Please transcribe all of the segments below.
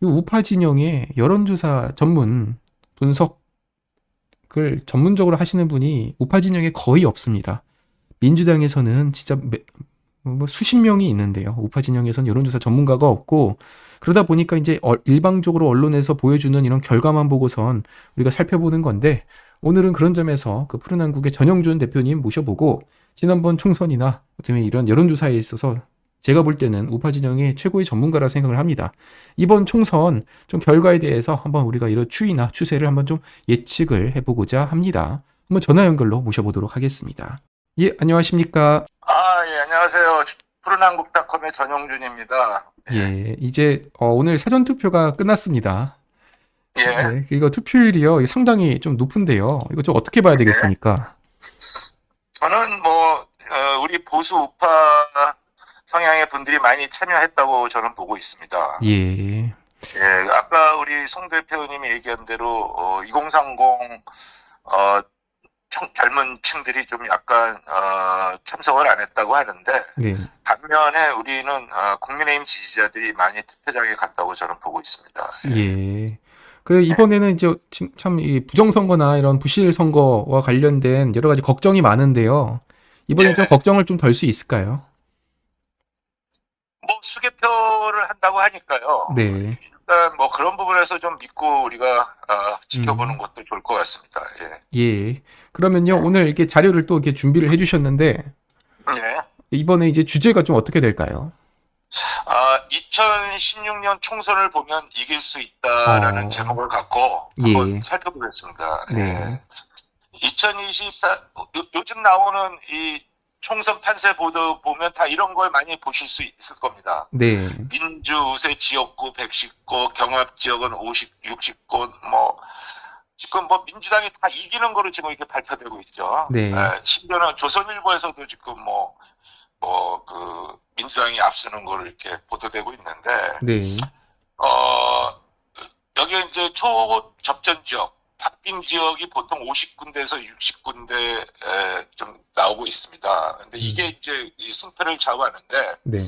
이 우파 진영의 여론조사 전문 분석을 전문적으로 하시는 분이 우파 진영에 거의 없습니다. 민주당에서는 진짜 뭐 수십 명이 있는데요. 우파 진영에서는 여론조사 전문가가 없고, 그러다 보니까 이제 일방적으로 언론에서 보여주는 이런 결과만 보고선 우리가 살펴보는 건데, 오늘은 그런 점에서 그 푸른한국의 전영준 대표님 모셔보고 지난번 총선이나 어쩌면 이런 여론조사에 있어서 제가 볼 때는 우파 진영의 최고의 전문가라 생각을 합니다. 이번 총선 좀 결과에 대해서 한번 우리가 이런 추이나 추세를 한번 좀 예측을 해보고자 합니다. 한번 전화 연결로 모셔보도록 하겠습니다. 예, 안녕하십니까? 예, 안녕하세요. 푸른한국닷컴의 전용준입니다. 예, 이제 오늘 사전 투표가 끝났습니다. 예, 네, 이거 투표율이요, 이거 상당히 좀 높은데요. 이거 좀 어떻게 봐야 예. 되겠습니까? 저는 우리 보수 우파 성향의 분들이 많이 참여했다고 저는 보고 있습니다. 예, 예, 아까 우리 송 대표님이 얘기한 대로, 2030, 젊은 층들이 좀 약간, 참석을 안 했다고 하는데, 네, 반면에 우리는, 국민의힘 지지자들이 많이 투표장에 갔다고 저는 보고 있습니다. 예. 그 예. 이번에는 이제 참 이 부정선거나 이런 부실 선거와 관련된 여러 가지 걱정이 많은데요. 이번에 좀 예. 걱정을 좀 덜 수 있을까요? 수개표를 한다고 하니까요. 네. 일단 그런 부분에서 좀 믿고 우리가 지켜보는 음, 것도 좋을 것 같습니다. 예. 예. 그러면요, 오늘 이렇게 자료를 또 이렇게 준비를 해주셨는데, 예. 이번에 이제 주제가 좀 어떻게 될까요? 2016년 총선을 보면 이길 수 있다라는 어, 제목을 갖고 한번 예, 살펴보겠습니다. 네, 예. 2024, 요즘 나오는 이 총선 판세 보도 보면 다 이런 걸 많이 보실 수 있을 겁니다. 네, 민주 우세 지역구 110구, 경합 지역은 50, 60구, 지금 민주당이 다 이기는 거로 지금 이렇게 발표되고 있죠. 네, 심지어는 조선일보에서도 지금 민주당이 앞서는 거로 이렇게 보도되고 있는데, 네, 어, 여기에 이제 초접전 지역, 박빙 지역이 보통 50군데에서 60군데 좀 나오고 있습니다. 근데 이게 이제 이 승패를 좌우하는데, 네,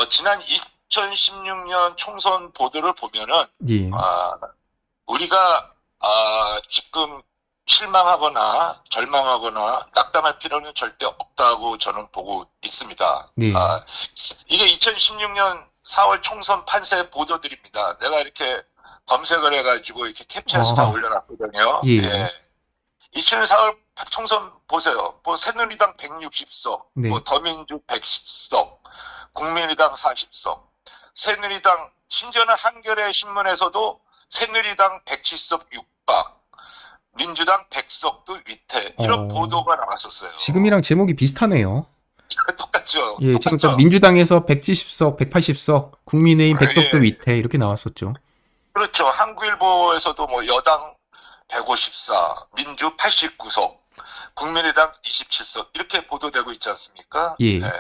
지난 2016년 총선 보도를 보면은, 예, 우리가 지금 실망하거나 절망하거나 낙담할 필요는 절대 없다고 저는 보고 있습니다. 네, 이게 2016년 4월 총선 판세 보도들입니다. 내가 이렇게 검색을 해가지고 이렇게 캡처해서 다 아, 올려놨거든요. 예, 예. 2000년 4월 총선 보세요. 새누리당 160석, 네, 더민주 110석, 국민의당 40석, 새누리당, 심지어는 한겨레 신문에서도 새누리당 107석 육박, 민주당 100석도 위태, 이런 어, 보도가 나왔었어요. 지금이랑 제목이 비슷하네요. 똑같죠? 예, 지금 딱 똑같죠? 민주당에서 170석, 180석, 국민의힘 100석도 예, 위태 이렇게 나왔었죠. 그렇죠. 한국일보에서도 여당 154, 민주 89석, 국민의당 27석, 이렇게 보도되고 있지 않습니까? 예, 예.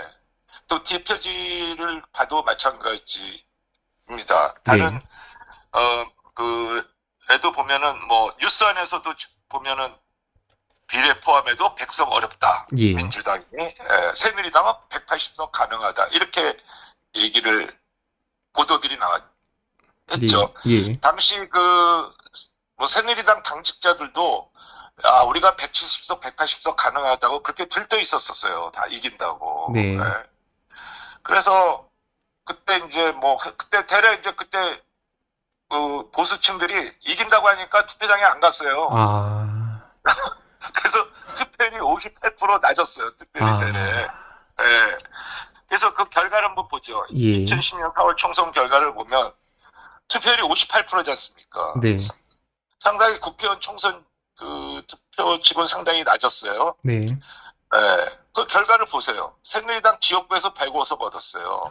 또 뒤에 표지를 봐도 마찬가지입니다. 다른, 네, 에도 보면은 뉴스 안에서도 보면은 비례 포함해도 100석 어렵다. 예, 민주당이. 새누리당은 180석 가능하다. 이렇게 얘기를, 보도들이 네, 했죠. 예, 당시 새누리당 당직자들도 우리가 170석, 180석 가능하다고 그렇게 들떠 있었어요. 다 이긴다고. 네, 예. 그래서 그때 이제 그때 대래 이제 그때 보수층들이 이긴다고 하니까 투표장에 안 갔어요. 아, 그래서 투표율이 58% 낮았어요. 투표율이 대래. 아, 예. 그래서 그 결과를 한번 보죠. 예, 2010년 4월 총선 결과를 보면 투표율이 58%지 않습니까? 네, 상당히 국회의원 총선 투표치고는 상당히 낮았어요. 네, 예. 그 결과를 보세요. 새누리당 지역구에서 105석 얻었어요.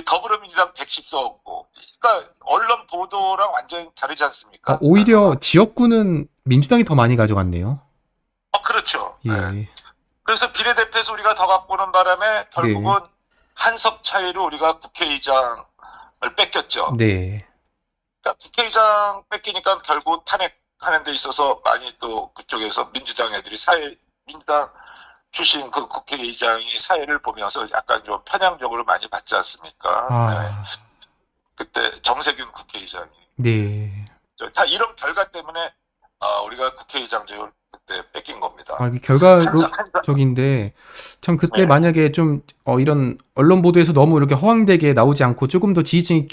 더불어민주당 110석 얻고. 그러니까 언론 보도랑 완전히 다르지 않습니까? 오히려 지역구는 민주당이 더 많이 가져갔네요. 그렇죠. 예. 예, 그래서 비례대표에서 우리가 더 갖고 오는 바람에 네, 결국은 한 석 차이로 우리가 국회의장을 뺏겼죠. 네, 그러니까 국회의장 뺏기니까 결국 탄핵하는 데 있어서 많이 또 그쪽에서 민주당 애들이 민주당 출신 그 국회의장이 사회를 보면서 약간 좀 편향적으로 많이 봤지 않습니까? 네. 아, 정세균 국회의장이. 네. 다 이런 결과 때문에 우리가 국회의장직을 그때 뺏긴 겁니다. 이게 한사, 결과적인데, 참, 그때 네. 만약에 좀, 이런 언론 보도에서 너무 이렇게 허황되게 나오지 않고 조금 더 지지층이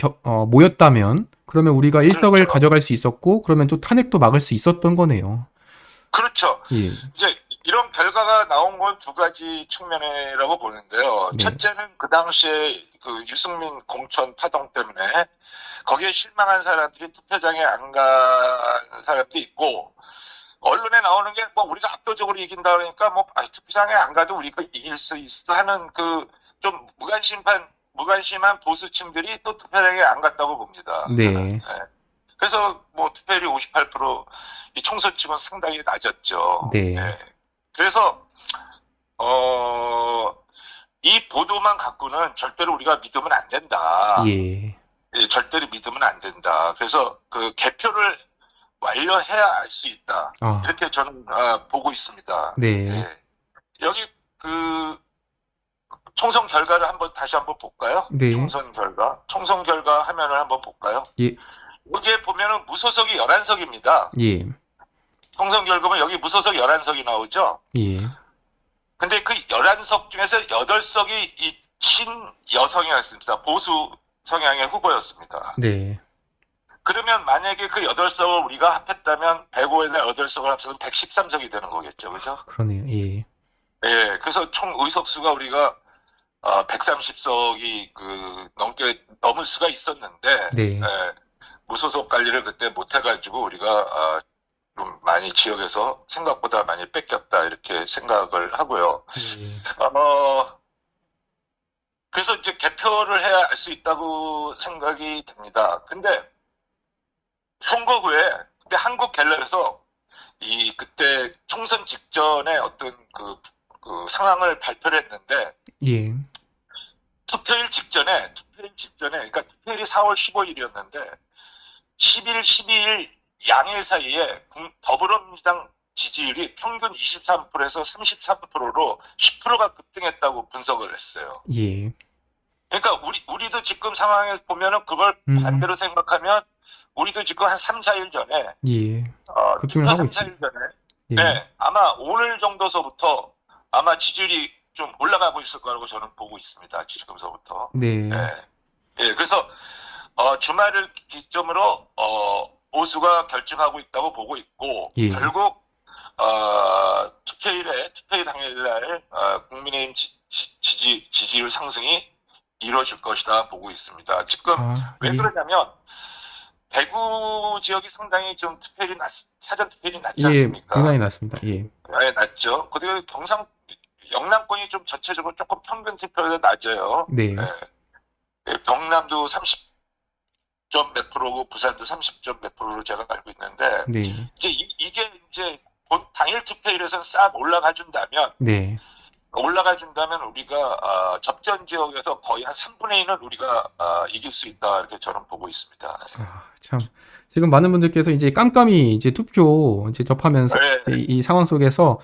모였다면, 그러면 우리가 일석을 그렇죠. 가져갈 수 있었고, 그러면 또 탄핵도 막을 수 있었던 거네요. 그렇죠. 예. 이제 이런 결과가 나온 건 두 가지 측면이라고 보는데요. 네. 첫째는 그 당시에 그 유승민 공천 파동 때문에 거기에 실망한 사람들이 투표장에 안 간 사람도 있고, 언론에 나오는 게 뭐 우리가 압도적으로 이긴다 그러니까 뭐 투표장에 안 가도 우리가 이길 수 있어 하는 그 좀 무관심한 보수층들이 또 투표장에 안 갔다고 봅니다. 네. 그래서 뭐 투표율이 58%, 이 총선 치고는 상당히 낮았죠. 네. 그래서 이 보도만 갖고는 절대로 우리가 믿으면 안 된다. 예. 절대로 믿으면 안 된다. 그래서 그 개표를 완료해야 알 수 있다. 이렇게 저는 보고 있습니다. 네. 예. 여기 그 총선 결과를 다시 한번 볼까요? 네. 총선 결과 화면을 한번 볼까요? 예. 여기에 보면은 무소속이 11석입니다. 예. 총선 결과면 여기 무소속 11석이 나오죠? 예. 근데 그 11석 중에서 8석이 이 친여성이었습니다. 보수 성향의 후보였습니다. 네. 그러면 만약에 그 8석을 우리가 합했다면 105에다 8석을 합쳐서 113석이 되는 거겠죠. 그죠? 그러네요. 예. 예. 그래서 총 의석수가 우리가 130석이 넘을 수가 있었는데, 네. 무소속 관리를 그때 못 해가지고 우리가 좀 많이 지역에서 생각보다 많이 뺏겼다 이렇게 생각을 하고요. 그래서 이제 개표를 해야 알 수 있다고 생각이 듭니다. 근데 선거 후에 그때 한국갤럽에서 그때 총선 직전에 어떤 그 상황을 발표를 했는데, 예. 투표일 직전에 그러니까 투표일이 4월 15일이었는데 11일, 12일 양일 사이에 더불어민주당 지지율이 평균 23%에서 33%로 10%가 급등했다고 분석을 했어요. 예. 그러니까 우리도 지금 상황에서 보면은 그걸 반대로 생각하면 우리도 지금 한 3, 4일 전에 예. 투표 3, 4일 전에 예. 네, 아마 오늘 정도서부터 아마 지지율이 좀 올라가고 있을 거라고 저는 보고 있습니다. 지금서부터. 네. 예, 그래서 주말을 기점으로 보수가 결정하고 있다고 보고 있고, 예. 결국 투표일 당일날 국민의힘 지지율 상승이 이루어질 것이다 보고 있습니다. 지금 왜 예. 그러냐면 대구 지역이 상당히 좀 사전 투표율이 낮지 예, 않습니까? 굉장히 낮습니다. 예. 네, 낮죠. 그리고 영남권이 좀 전체적으로 조금 평균 투표율이 낮아요. 네. 경남도 30점 몇 프로고 부산도 30점 몇 프로로 제가 알고 있는데, 네. 이제 이게 이제 당일 투표율에서 싹 올라가준다면 우리가 접전 지역에서 거의 한 3분의 1은 우리가 이길 수 있다 이렇게 저는 보고 있습니다. 참. 지금 많은 분들께서 이제 깜깜이 이제 투표 이제 접하면서 이제 이 상황 속에서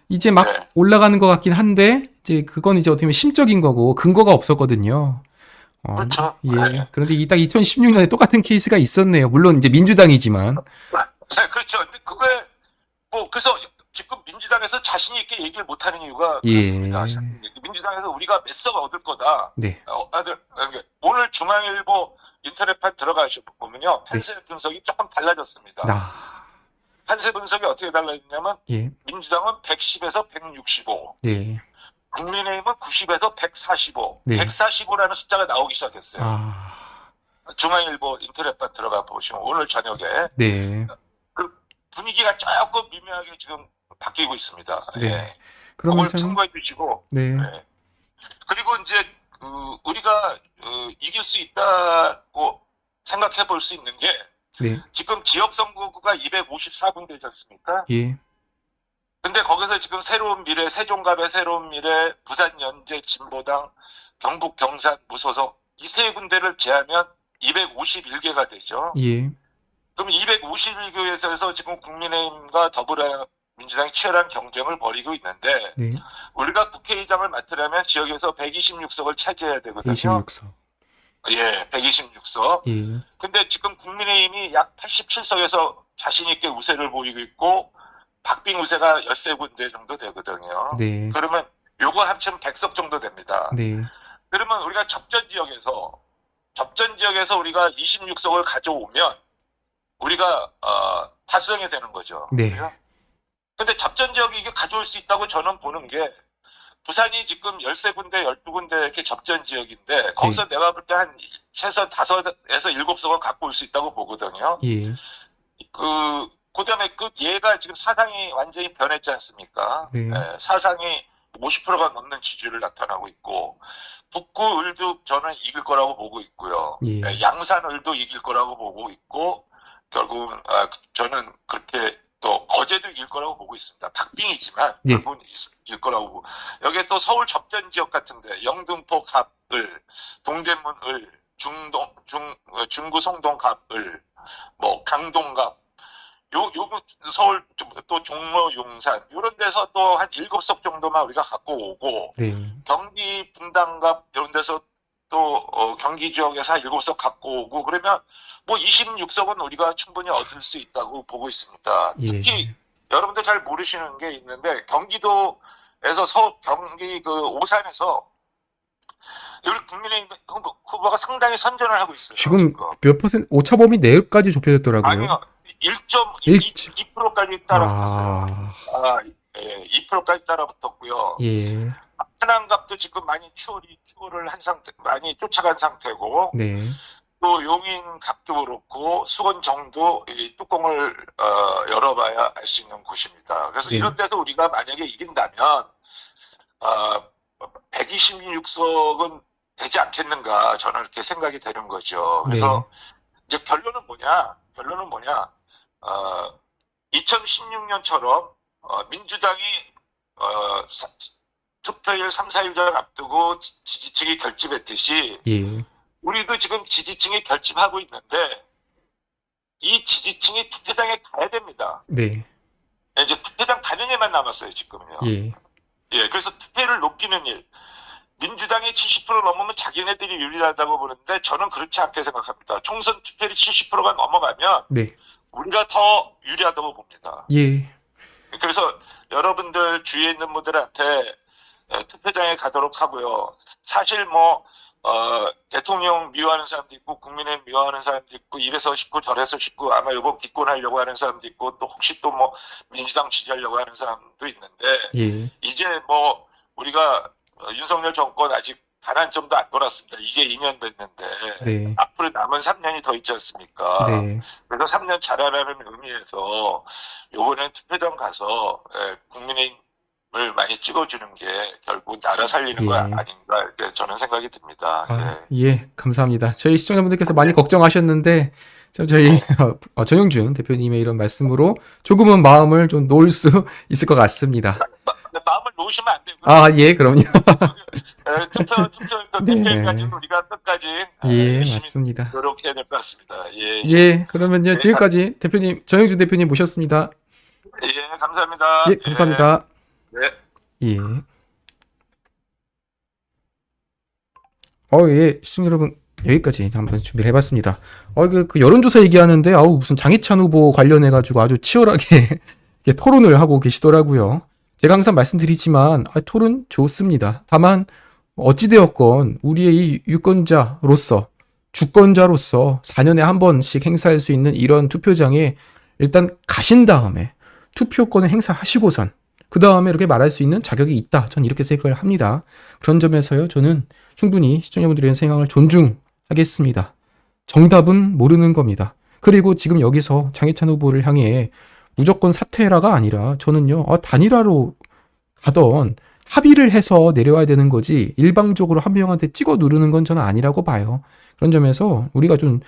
이제 막 올라가는 것 같긴 한데 이제 그건 이제 어떻게 보면 심적인 거고 근거가 없었거든요. 그렇죠. 예. 그런데 딱 2016년에 똑같은 케이스가 있었네요. 물론 이제 민주당이지만. 네, 그렇죠. 근데 그래서 지금 민주당에서 자신 있게 얘기를 못하는 이유가 예. 그렇습니다. 민주당에서 우리가 몇 석 얻을 거다. 네. 오늘 중앙일보 인터넷판 들어가셔 보면요, 판세 분석이 조금 달라졌습니다. 판세 분석이 어떻게 달라졌냐면 예. 민주당은 110에서 165, 네. 국민의힘은 90에서 145, 네. 145라는 숫자가 나오기 시작했어요. 중앙일보 인터넷판 들어가 보시면 오늘 저녁에 네. 그 분위기가 조금 미묘하게 지금 바뀌고 있습니다. 네. 예. 그러면 그걸 참고해 주시고. 네. 예. 그리고 이제 우리가 이길 수 있다고 생각해 볼 수 있는 게, 네. 지금 지역 선거구가 254군 되지 않습니까? 예. 근데 거기서 지금 새로운 미래, 세종갑의 새로운 미래, 부산 연재 진보당, 경북 경산 무소속 이 세 군데를 제하면 251개가 되죠. 예. 그럼 251개에서 지금 국민의힘과 더불어민주당이 치열한 경쟁을 벌이고 있는데, 네. 우리가 국회의장을 맡으려면 지역에서 126석을 차지해야 되거든요. 26석. 예, 126석. 예, 근데 지금 국민의힘이 약 87석에서 자신 있게 우세를 보이고 있고 박빙 우세가 13군데 정도 되거든요. 네, 그러면 요거 합치면 100석 정도 됩니다. 네, 그러면 우리가 접전 지역에서 우리가 26석을 가져오면 우리가 다수당이 되는 거죠. 네, 그죠? 근데 접전 지역이 이게 가져올 수 있다고 저는 보는 게 부산이 지금 13군데, 12군데 이렇게 접전 지역인데 거기서 내가 볼 때 한 최소 5에서 7석을 갖고 올 수 있다고 보거든요. 예, 그다음에 얘가 지금 사상이 완전히 변했지 않습니까? 네. 예, 사상이 50%가 넘는 지지율을 나타나고 있고 북구 을도 저는 이길 거라고 보고 있고요. 예. 예, 양산 을도 이길 거라고 보고 있고 결국은 저는 그렇게 또 거제도 이길 거라고 보고 있습니다. 박빙이지만 예. 결국은 이길 거라고 보고 여기에 또 서울 접전 지역 같은데 영등포 갑을, 동대문 을, 중구 송동 갑을, 뭐 강동 갑 요 서울 또 종로 용산 이런 데서 또 한 7석 정도만 우리가 갖고 오고 네. 경기 분당갑 이런 데서 또 경기 지역에서 한 7석 갖고 오고 그러면 뭐 26석은 우리가 충분히 얻을 수 있다고 보고 있습니다. 예. 특히 여러분들 잘 모르시는 게 있는데 경기도에서 경기 오산에서 우리 국민의힘 후보가 상당히 선전을 하고 있어요. 지금 몇 퍼센트, 오차범위 내까지 좁혀졌더라고요. 아니요. 1.2%까지 따라붙었어요. 아, 예, 2%까지 따라붙었고요. 예, 하남갑도 지금 많이 추월을 한 상태, 많이 쫓아간 상태고, 네, 또 용인갑도 그렇고, 수원정도 이 뚜껑을 열어봐야 알 수 있는 곳입니다. 그래서 네. 이런 데서 우리가 만약에 이긴다면, 126석은 되지 않겠는가, 저는 이렇게 생각이 되는 거죠. 그래서 이제 결론은 뭐냐? 2016년처럼 민주당이 투표일 3, 4일 전 앞두고 지지층이 결집했듯이 예, 우리도 지금 지지층이 결집하고 있는데 이 지지층이 투표장에 가야 됩니다. 네, 이제 투표장 가는 일만 남았어요, 지금요. 예, 예, 그래서 투표를 높이는 일. 민주당이 70% 넘으면 자기네들이 유리하다고 보는데 저는 그렇지 않게 생각합니다. 총선 투표율이 70%가 넘어가면 네, 우리가 더 유리하다고 봅니다. 예, 그래서 여러분들 주위에 있는 분들한테 투표장에 가도록 하고요. 사실 뭐 대통령 미워하는 사람도 있고 국민의힘 미워하는 사람도 있고 이래서 싶고 저래서 싶고 아마 이번 기권하려고 하는 사람도 있고 또 혹시 또 뭐 민주당 지지하려고 하는 사람도 있는데 예, 이제 뭐 우리가 윤석열 정권 아직 단 한 점도 안 돌았습니다. 이제 2년 됐는데 네, 앞으로 남은 3년이 더 있지 않습니까? 네, 그래서 3년 잘하라는 의미에서 요번엔 투표장 가서 국민의힘을 많이 찍어주는 게 결국 나라 살리는 거 예. 아닌가 이렇게 저는 생각이 듭니다. 아, 예, 감사합니다. 저희 시청자분들께서 많이 걱정하셨는데, 저희 전용준 대표님의 이런 말씀으로 조금은 마음을 좀 놓을 수 있을 것 같습니다. 마음을 놓으시면 안 되고요. 아, 예, 그럼요. 투표 네. 대표까지는 우리가 끝까지 예, 열심히 맞습니다. 노력해야 될 것 같습니다. 예, 예, 그러면요, 예, 지금까지 대표님, 전용준 대표님 모셨습니다. 예, 감사합니다. 예, 감사합니다. 네. 예. 예, 시청자 여러분, 여기까지 한번 준비를 해봤습니다. 그 여론조사 얘기하는데, 무슨 장희찬 후보 관련해가지고 아주 치열하게 이렇게 토론을 하고 계시더라고요. 제가 항상 말씀드리지만, 토론 좋습니다. 다만, 어찌되었건, 우리의 이 유권자로서, 주권자로서 4년에 한 번씩 행사할 수 있는 이런 투표장에 일단 가신 다음에 투표권을 행사하시고선, 그 다음에 이렇게 말할 수 있는 자격이 있다. 전 이렇게 생각을 합니다. 그런 점에서요, 저는 충분히 시청자분들의 생각을 존중하겠습니다. 정답은 모르는 겁니다. 그리고 지금 여기서 장희찬 후보를 향해 무조건 사퇴라가 아니라 저는요, 단일화로 가던 합의를 해서 내려와야 되는 거지 일방적으로 한 명한테 찍어 누르는 건 저는 아니라고 봐요. 그런 점에서 우리가 좀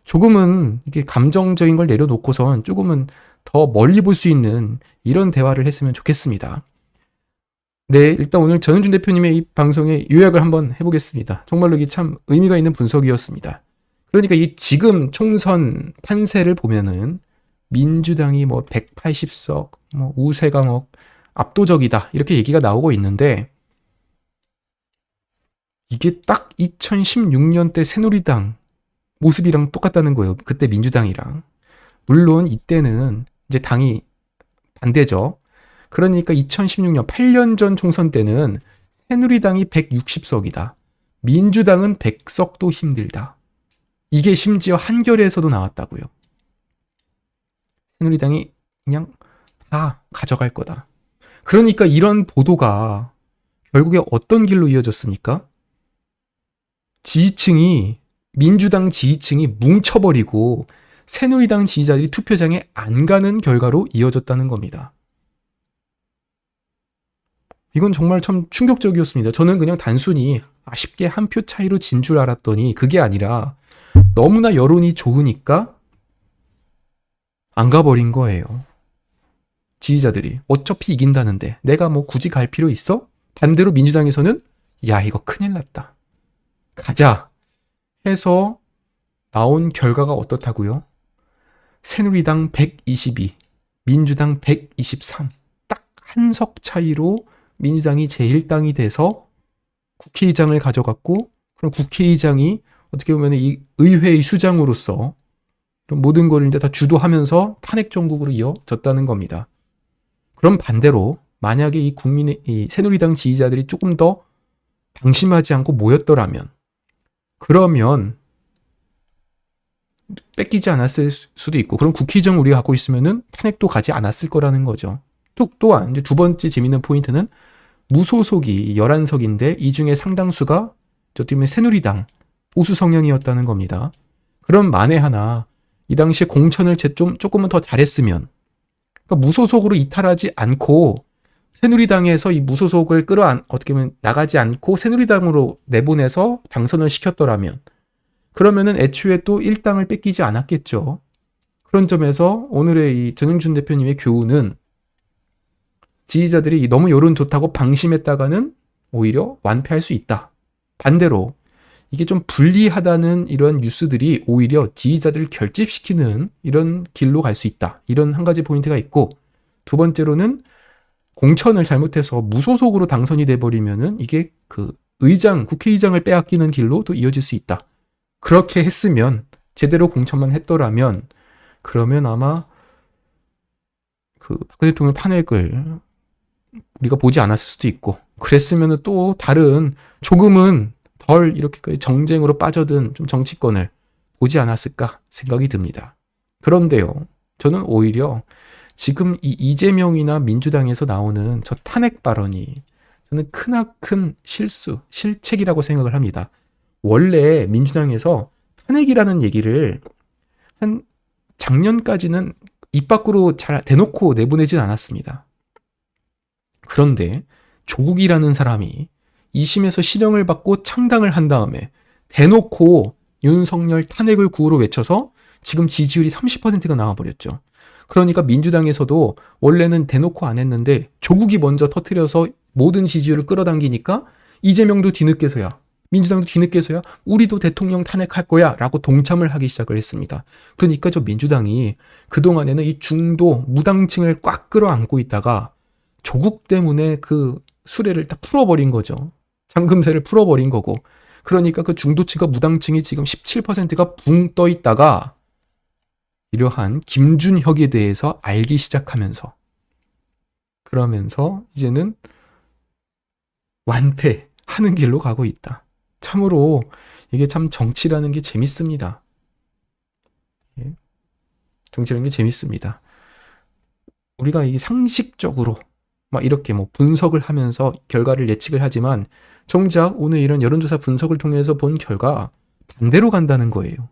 조금은 이렇게 감정적인 걸 내려놓고선 조금은 더 멀리 볼 수 있는 이런 대화를 했으면 좋겠습니다. 네, 일단 오늘 전은준 대표님의 이 방송에 요약을 한번 해보겠습니다. 정말로 이게 참 의미가 있는 분석이었습니다. 그러니까 이 지금 총선 판세를 보면은 민주당이 뭐 180석, 뭐 우세강억, 압도적이다 이렇게 얘기가 나오고 있는데 이게 딱 2016년 때 새누리당 모습이랑 똑같다는 거예요. 그때 민주당이랑. 물론 이때는 이제 당이 반대죠. 그러니까 2016년 8년 전 총선 때는 새누리당이 160석이다. 민주당은 100석도 힘들다. 이게 심지어 한겨레에서도 나왔다고요. 새누리당이 그냥 다 가져갈 거다. 그러니까 이런 보도가 결국에 어떤 길로 이어졌습니까? 지지층이, 민주당 지지층이 뭉쳐버리고 새누리당 지지자들이 투표장에 안 가는 결과로 이어졌다는 겁니다. 이건 정말 참 충격적이었습니다. 저는 그냥 단순히 아쉽게 한 표 차이로 진 줄 알았더니 그게 아니라 너무나 여론이 좋으니까 안 가버린 거예요. 지지자들이 어차피 이긴다는데 내가 뭐 굳이 갈 필요 있어? 반대로 민주당에서는 야 이거 큰일 났다. 가자 해서 나온 결과가 어떻다고요? 새누리당 122, 민주당 123. 딱 한 석 차이로 민주당이 제1당이 돼서 국회의장을 가져갔고 그럼 국회의장이 어떻게 보면 이 의회의 수장으로서 모든 걸 이제 다 주도하면서 탄핵 정국으로 이어졌다는 겁니다. 그럼 반대로 만약에 이 새누리당 지지자들이 조금 더 방심하지 않고 모였더라면 그러면 뺏기지 않았을 수도 있고 그럼 국회의장 우리가 갖고 있으면은 탄핵도 가지 않았을 거라는 거죠. 또한 이제 두 번째 재밌는 포인트는 무소속이 11석인데 이 중에 상당수가 저 때문에 새누리당 보수 성향이었다는 겁니다. 그럼 만에 하나 이 당시에 공천을 조금은 더 잘했으면 그러니까 무소속으로 이탈하지 않고 새누리당에서 이 무소속을 어떻게 보면 나가지 않고 새누리당으로 내보내서 당선을 시켰더라면 그러면은 애초에 또 1당을 뺏기지 않았겠죠. 그런 점에서 오늘의 이 전영준 대표님의 교훈은 지지자들이 너무 여론 좋다고 방심했다가는 오히려 완패할 수 있다. 반대로 이게 좀 불리하다는 이런 뉴스들이 오히려 지지자들을 결집시키는 이런 길로 갈 수 있다. 이런 한 가지 포인트가 있고 두 번째로는 공천을 잘못해서 무소속으로 당선이 돼버리면은 이게 그 국회의장을 빼앗기는 길로 또 이어질 수 있다. 그렇게 했으면 제대로 공천만 했더라면 그러면 아마 그 박근혜 대통령 탄핵을 우리가 보지 않았을 수도 있고 그랬으면 또 다른 조금은 덜 이렇게 정쟁으로 빠져든 좀 정치권을 보지 않았을까 생각이 듭니다. 그런데요, 저는 오히려 지금 이 이재명이나 민주당에서 나오는 저 탄핵 발언이 저는 크나큰 실책이라고 생각을 합니다. 원래 민주당에서 탄핵이라는 얘기를 한 작년까지는 입 밖으로 잘 대놓고 내보내진 않았습니다. 그런데 조국이라는 사람이 2심에서 실형을 받고 창당을 한 다음에 대놓고 윤석열 탄핵을 구호로 외쳐서 지금 지지율이 30%가 나와버렸죠. 그러니까 민주당에서도 원래는 대놓고 안 했는데 조국이 먼저 터뜨려서 모든 지지율을 끌어당기니까 이재명도 뒤늦게서야 민주당도 뒤늦게서야 우리도 대통령 탄핵할 거야 라고 동참을 하기 시작을 했습니다. 그러니까 저 민주당이 그동안에는 이 중도 무당층을 꽉 끌어안고 있다가 조국 때문에 그 수레를 다 풀어버린 거죠. 잠금세를 풀어버린 거고 그러니까 그 중도층과 무당층이 지금 17%가 붕 떠 있다가 이러한 김준혁에 대해서 알기 시작하면서 그러면서 이제는 완패하는 길로 가고 있다. 참으로 이게 참 정치라는 게 재밌습니다. 정치라는 게 재밌습니다. 우리가 이게 상식적으로 막 이렇게 뭐 분석을 하면서 결과를 예측을 하지만 정작 오늘 이런 여론조사 분석을 통해서 본 결과 반대로 간다는 거예요.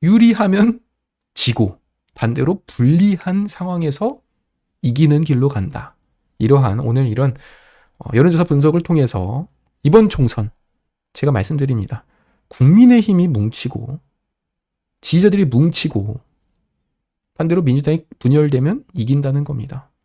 유리하면 지고 반대로 불리한 상황에서 이기는 길로 간다. 이러한 오늘 이런 여론조사 분석을 통해서 이번 총선 제가 말씀드립니다. 국민의힘이 뭉치고 지지자들이 뭉치고 반대로 민주당이 분열되면 이긴다는 겁니다.